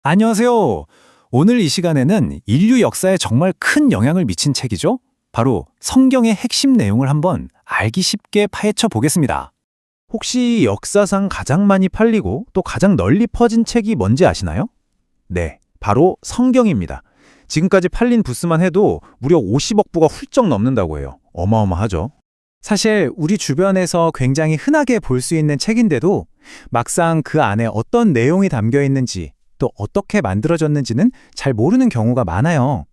안녕하세요. 오늘 이 시간에는 인류 역사에 정말 큰 영향을 미친 책이죠? 바로 성경의 핵심 내용을 한번 알기 쉽게 파헤쳐 보겠습니다. 혹시 역사상 가장 많이 팔리고 또 가장 널리 퍼진 책이 뭔지 아시나요? 네, 바로 성경입니다. 지금까지 팔린 부스만 해도 무려 50억 부가 훌쩍 넘는다고 해요. 어마어마하죠? 사실 우리 주변에서 굉장히 흔하게 볼 수 있는 책인데도 막상 그 안에 어떤 내용이 담겨 있는지 또 어떻게 만들어졌는지는 잘 모르는 경우가 많아요.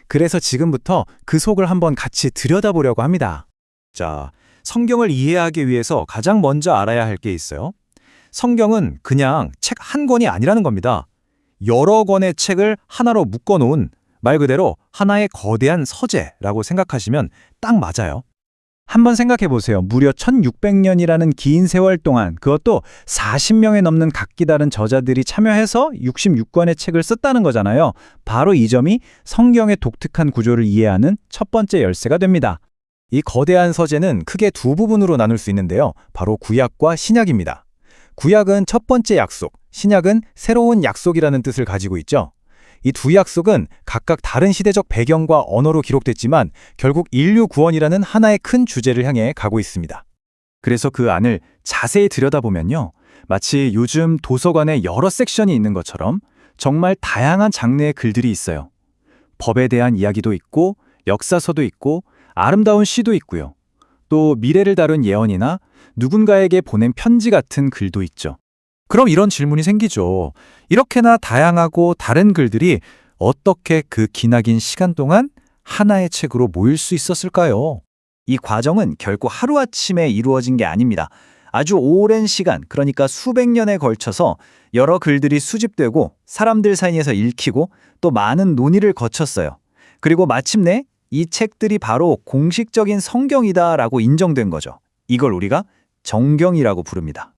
그래서 지금부터 그 속을 한번 같이 들여다보려고 합니다. 자, 성경을 이해하기 위해서 가장 먼저 알아야 할 게 있어요. 성경은 그냥 책 한 권이 아니라는 겁니다. 여러 권의 책을 하나로 묶어놓은 말 그대로 하나의 거대한 서재라고 생각하시면 딱 맞아요. 한번 생각해 보세요. 무려 1600년이라는 긴 세월 동안 그것도 40명에 넘는 각기 다른 저자들이 참여해서 66권의 책을 썼다는 거잖아요. 바로 이 점이 성경의 독특한 구조를 이해하는 첫 번째 열쇠가 됩니다. 이 거대한 서재는 크게 두 부분으로 나눌 수 있는데요. 바로 구약과 신약입니다. 구약은 첫 번째 약속, 신약은 새로운 약속이라는 뜻을 가지고 있죠. 이 두 약속은 각각 다른 시대적 배경과 언어로 기록됐지만 결국 인류 구원이라는 하나의 큰 주제를 향해 가고 있습니다. 그래서 그 안을 자세히 들여다보면요. 마치 요즘 도서관에 여러 섹션이 있는 것처럼 정말 다양한 장르의 글들이 있어요. 법에 대한 이야기도 있고 역사서도 있고 아름다운 시도 있고요. 또 미래를 다룬 예언이나 누군가에게 보낸 편지 같은 글도 있죠. 그럼 이런 질문이 생기죠. 이렇게나 다양하고 다른 글들이 어떻게 그 기나긴 시간 동안 하나의 책으로 모일 수 있었을까요? 이 과정은 결코 하루아침에 이루어진 게 아닙니다. 아주 오랜 시간, 그러니까 수백 년에 걸쳐서 여러 글들이 수집되고 사람들 사이에서 읽히고 또 많은 논의를 거쳤어요. 그리고 마침내 이 책들이 바로 공식적인 성경이다라고 인정된 거죠. 이걸 우리가 정경이라고 부릅니다.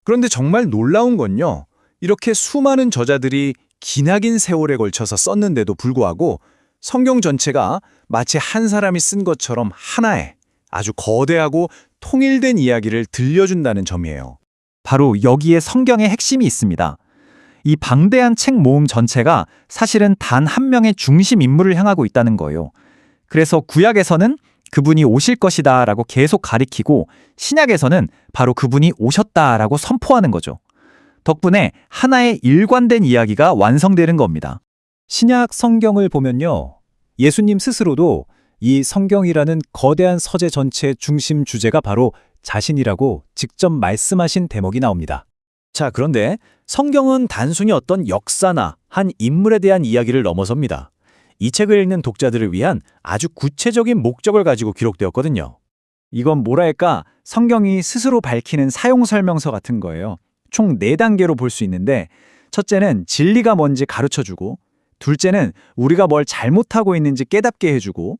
그런데 정말 놀라운 건요. 이렇게 수많은 저자들이 기나긴 세월에 걸쳐서 썼는데도 불구하고 성경 전체가 마치 한 사람이 쓴 것처럼 하나의 아주 거대하고 통일된 이야기를 들려준다는 점이에요. 바로 여기에 성경의 핵심이 있습니다. 이 방대한 책 모음 전체가 사실은 단 한 명의 중심 인물을 향하고 있다는 거예요. 그래서 구약에서는 그분이 오실 것이다 라고 계속 가리키고 신약에서는 바로 그분이 오셨다라고 선포하는 거죠. 덕분에 하나의 일관된 이야기가 완성되는 겁니다. 신약 성경을 보면요. 예수님 스스로도 이 성경이라는 거대한 서재 전체의 중심 주제가 바로 자신이라고 직접 말씀하신 대목이 나옵니다. 자, 그런데 성경은 단순히 어떤 역사나 한 인물에 대한 이야기를 넘어섭니다. 이 책을 읽는 독자들을 위한 아주 구체적인 목적을 가지고 기록되었거든요. 이건 뭐랄까 성경이 스스로 밝히는 사용 설명서 같은 거예요. 총 4단계로 볼 수 있는데 첫째는 진리가 뭔지 가르쳐주고 둘째는 우리가 뭘 잘못하고 있는지 깨닫게 해주고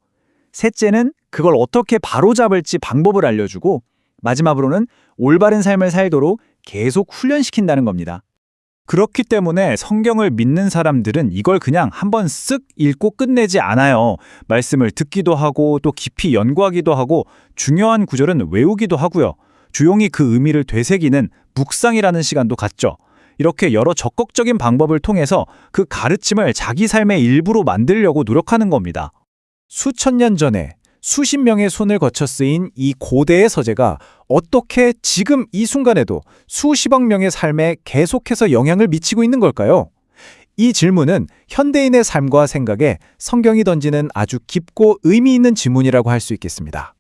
셋째는 그걸 어떻게 바로잡을지 방법을 알려주고 마지막으로는 올바른 삶을 살도록 계속 훈련시킨다는 겁니다. 그렇기 때문에 성경을 믿는 사람들은 이걸 그냥 한번 쓱 읽고 끝내지 않아요. 말씀을 듣기도 하고 또 깊이 연구하기도 하고 중요한 구절은 외우기도 하고요. 조용히 그 의미를 되새기는 묵상이라는 시간도 갖죠. 이렇게 여러 적극적인 방법을 통해서 그 가르침을 자기 삶의 일부로 만들려고 노력하는 겁니다. 수천 년 전에 수십 명의 손을 거쳐 쓰인 이 고대의 서재가 어떻게 지금 이 순간에도 수십억 명의 삶에 계속해서 영향을 미치고 있는 걸까요? 이 질문은 현대인의 삶과 생각에 성경이 던지는 아주 깊고 의미 있는 질문이라고 할 수 있겠습니다.